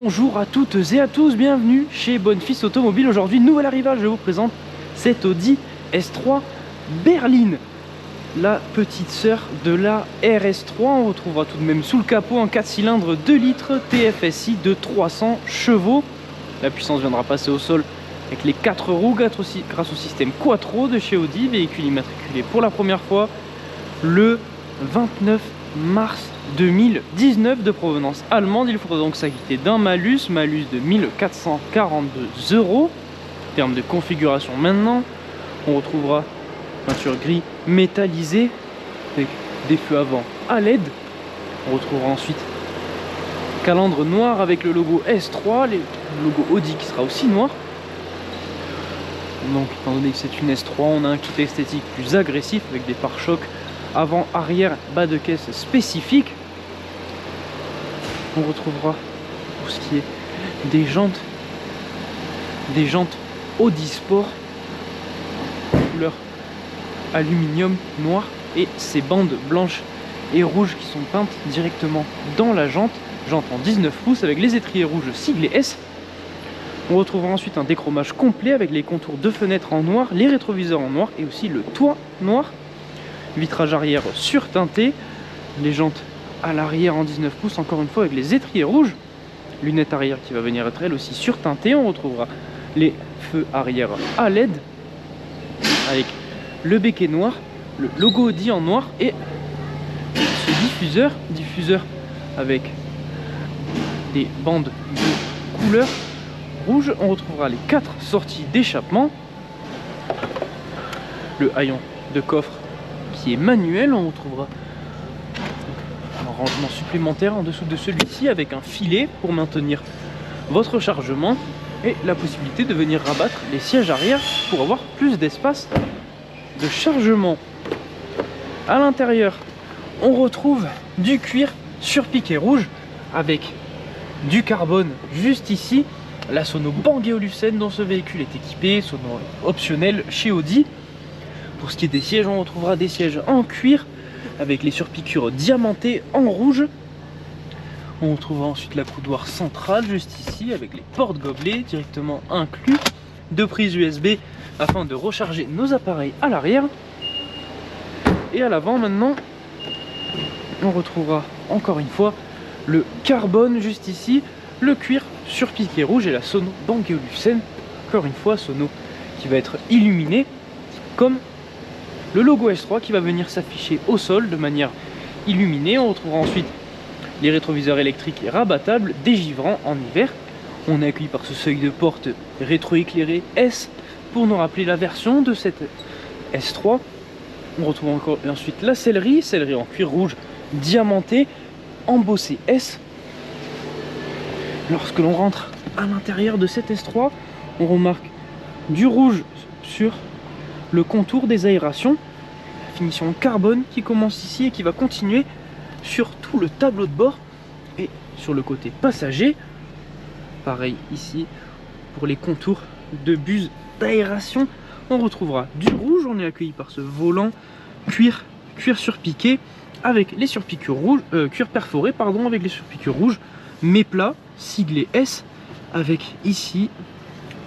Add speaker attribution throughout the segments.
Speaker 1: Bonjour à toutes et à tous, bienvenue chez Bonfils Automobile. Aujourd'hui, nouvel arrivage, je vous présente cette Audi S3 berline, la petite sœur de la RS3. On retrouvera tout de même sous le capot un 4 cylindres 2 litres TFSI de 300 chevaux. La puissance viendra passer au sol avec les 4 roues grâce au système Quattro de chez Audi. Véhicule immatriculé pour la première fois le 29 mars 2019 de provenance allemande. Il faudra donc s'acquitter d'un malus de 1442 €. En termes de configuration maintenant, on retrouvera peinture gris métallisée avec des feux avant à LED. On retrouvera ensuite calandre noir avec le logo S3, le logo Audi qui sera aussi noir. Donc étant donné que c'est une S3, on a un kit esthétique plus agressif avec des pare-chocs avant, arrière, bas de caisse spécifique. On retrouvera pour ce qui est des jantes Audi Sport couleur aluminium noir et ces bandes blanches et rouges qui sont peintes directement dans la jante en 19 pouces avec les étriers rouges siglés S. On retrouvera ensuite un déchromage complet avec les contours de fenêtres en noir, les rétroviseurs en noir et aussi le toit noir. Vitrage arrière surteinté, les jantes à l'arrière en 19 pouces, encore une fois avec les étriers rouges, lunettes arrière qui va venir être elle aussi surteintée. On retrouvera les feux arrière à LED avec le béquet noir, le logo Audi en noir et ce diffuseur avec des bandes de couleur rouge. On retrouvera les 4 sorties d'échappement, le haillon de coffre qui est manuel. On retrouvera un rangement supplémentaire en dessous de celui-ci avec un filet pour maintenir votre chargement et la possibilité de venir rabattre les sièges arrière pour avoir plus d'espace de chargement. À l'intérieur, on retrouve du cuir surpiqué rouge avec du carbone juste ici. La sono Bang & Olufsen dont ce véhicule est équipé, sono optionnelle chez Audi. Pour ce qui est des sièges, on retrouvera des sièges en cuir avec les surpiqûres diamantées en rouge. On retrouvera ensuite la coudoir centrale juste ici avec les portes gobelets directement inclus, 2 prises USB afin de recharger nos appareils à l'arrière. Et à l'avant maintenant, on retrouvera encore une fois le carbone juste ici, le cuir surpiqué rouge et la sono Bang & Olufsen, encore une fois sono qui va être illuminée comme le logo S3 qui va venir s'afficher au sol de manière illuminée. On retrouvera ensuite les rétroviseurs électriques rabattables dégivrants en hiver. On est accueilli par ce seuil de porte rétroéclairé S pour nous rappeler la version de cette S3. On retrouve encore ensuite la sellerie en cuir rouge diamanté embossé S. Lorsque l'on rentre à l'intérieur de cette S3, on remarque du rouge sur le contour des aérations, la finition carbone qui commence ici et qui va continuer sur tout le tableau de bord et sur le côté passager. Pareil ici pour les contours de buse d'aération, on retrouvera du rouge. On est accueilli par ce volant cuir surpiqué avec les surpiqûres rouges, cuir perforé pardon, avec les surpiqûres rouges méplats siglé S avec ici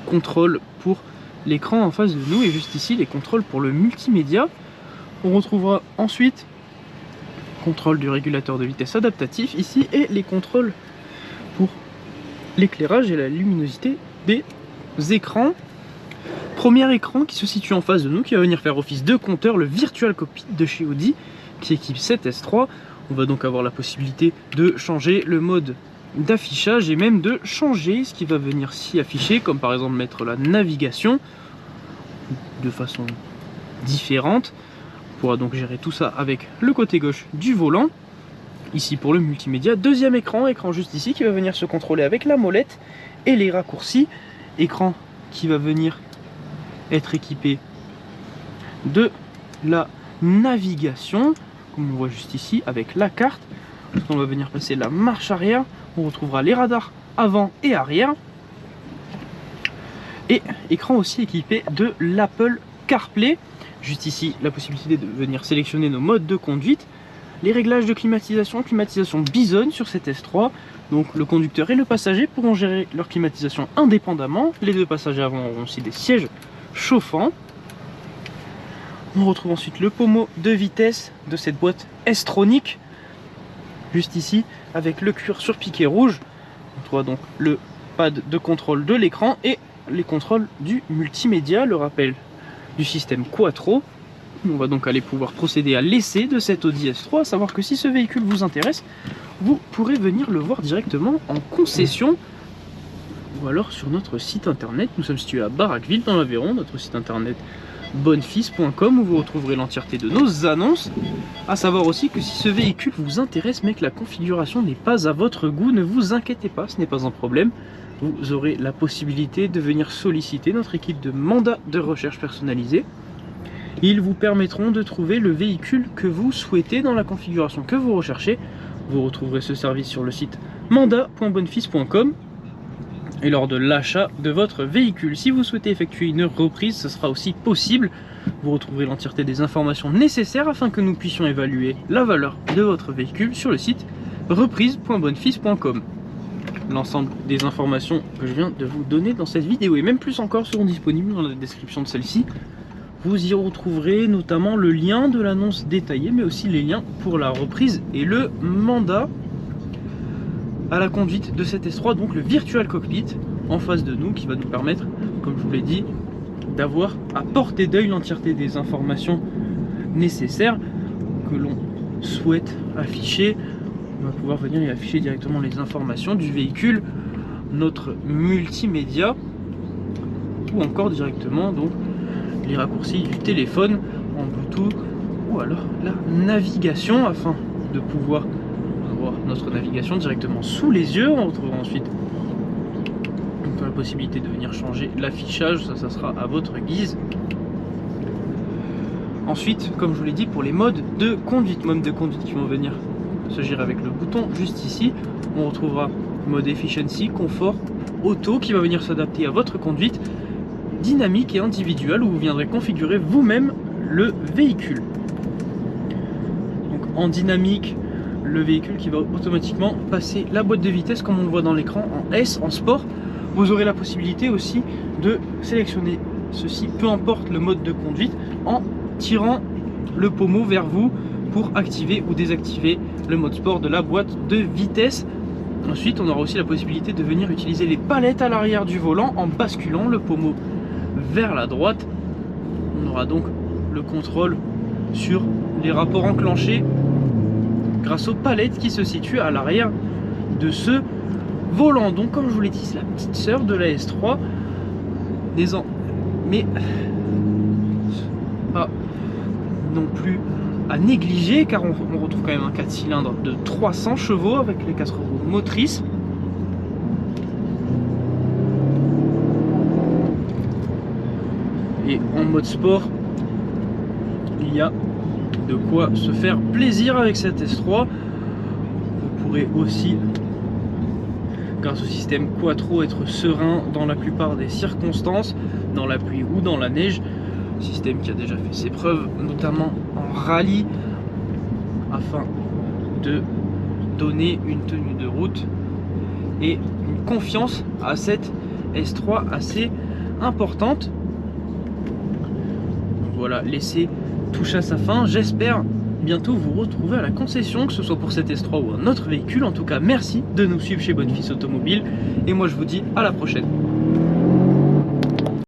Speaker 1: contrôle pour l'écran en face de nous et juste ici les contrôles pour le multimédia. On retrouvera ensuite contrôle du régulateur de vitesse adaptatif ici et les contrôles pour l'éclairage et la luminosité des écrans. Premier écran qui se situe en face de nous qui va venir faire office de compteur, le Virtual Cockpit de chez Audi qui équipe cette S3. On va donc avoir la possibilité de changer le mode d'affichage et même de changer ce qui va venir s'y afficher, comme par exemple mettre la navigation de façon différente. On pourra donc gérer tout ça avec le côté gauche du volant. Ici pour le multimédia, deuxième écran juste ici qui va venir se contrôler avec la molette et les raccourcis. Écran qui va venir être équipé de la navigation, comme on voit juste ici avec la carte. On va venir passer la marche arrière, on retrouvera les radars avant et arrière. Et écran aussi équipé de l'Apple CarPlay. Juste ici, la possibilité de venir sélectionner nos modes de conduite. Les réglages de climatisation Bison sur cette S3. Donc le conducteur et le passager pourront gérer leur climatisation indépendamment. Les deux passagers avant auront aussi des sièges chauffants. On retrouve ensuite le pommeau de vitesse de cette boîte S-Tronic, juste ici, avec le cuir sur piqué rouge. On trouve donc le pad de contrôle de l'écran et les contrôles du multimédia, le rappel du système Quattro. On va donc aller pouvoir procéder à l'essai de cette Audi S3, à savoir que si ce véhicule vous intéresse, vous pourrez venir le voir directement en concession ou alors sur notre site internet. Nous sommes situés à Barraqueville dans l'Aveyron, notre site internet bonnefils.com où vous retrouverez l'entièreté de nos annonces. A savoir aussi que si ce véhicule vous intéresse mais que la configuration n'est pas à votre goût, ne vous inquiétez pas, ce n'est pas un problème. Vous aurez la possibilité de venir solliciter notre équipe de mandat de recherche personnalisée. Ils vous permettront de trouver le véhicule que vous souhaitez dans la configuration que vous recherchez. Vous retrouverez ce service sur le site mandat.bonnefils.com. Et lors de l'achat de votre véhicule, si vous souhaitez effectuer une reprise, ce sera aussi possible. Vous retrouverez l'entièreté des informations nécessaires afin que nous puissions évaluer la valeur de votre véhicule sur le site reprise.bonnefils.com. L'ensemble des informations que je viens de vous donner dans cette vidéo et même plus encore seront disponibles dans la description de celle-ci. Vous y retrouverez notamment le lien de l'annonce détaillée, mais aussi les liens pour la reprise et le mandat à la conduite de cette S3, donc le Virtual Cockpit en face de nous, qui va nous permettre, comme je vous l'ai dit, d'avoir à portée d'œil l'entièreté des informations nécessaires que l'on souhaite afficher. On va pouvoir venir y afficher directement les informations du véhicule, notre multimédia, ou encore directement donc les raccourcis du téléphone en Bluetooth, ou alors la navigation afin de pouvoir avoir notre navigation directement sous les yeux. On retrouvera ensuite la possibilité de venir changer l'affichage, ça sera à votre guise. Ensuite, comme je vous l'ai dit, pour les modes de conduite qui vont venir se gérer avec le bouton juste ici, on retrouvera mode efficiency, confort, auto qui va venir s'adapter à votre conduite, dynamique et individuelle où vous viendrez configurer vous-même le véhicule. Donc en dynamique, le véhicule qui va automatiquement passer la boîte de vitesse comme on le voit dans l'écran en S, en sport. Vous aurez la possibilité aussi de sélectionner ceci, peu importe le mode de conduite, en tirant le pommeau vers vous pour activer ou désactiver le mode sport de la boîte de vitesse. Ensuite, on aura aussi la possibilité de venir utiliser les palettes à l'arrière du volant en basculant le pommeau vers la droite. On aura donc le contrôle sur les rapports enclenchés grâce aux palettes qui se situent à l'arrière de ce volant. Donc comme je vous l'ai dit, c'est la petite sœur de la S3 mais pas non plus à négliger car on retrouve quand même un 4 cylindres de 300 chevaux avec les 4 roues motrices. Et en mode sport, il y a de quoi se faire plaisir avec cette S3. Vous pourrez aussi, grâce au système Quattro, être serein dans la plupart des circonstances, dans la pluie ou dans la neige. Système qui a déjà fait ses preuves, notamment en rallye, afin de donner une tenue de route et une confiance à cette S3 assez importante. Voilà, l'essai touche à sa fin. J'espère bientôt vous retrouver à la concession, que ce soit pour cette S3 ou un autre véhicule. En tout cas, merci de nous suivre chez Bonnefils Automobile. Et moi, je vous dis à la prochaine.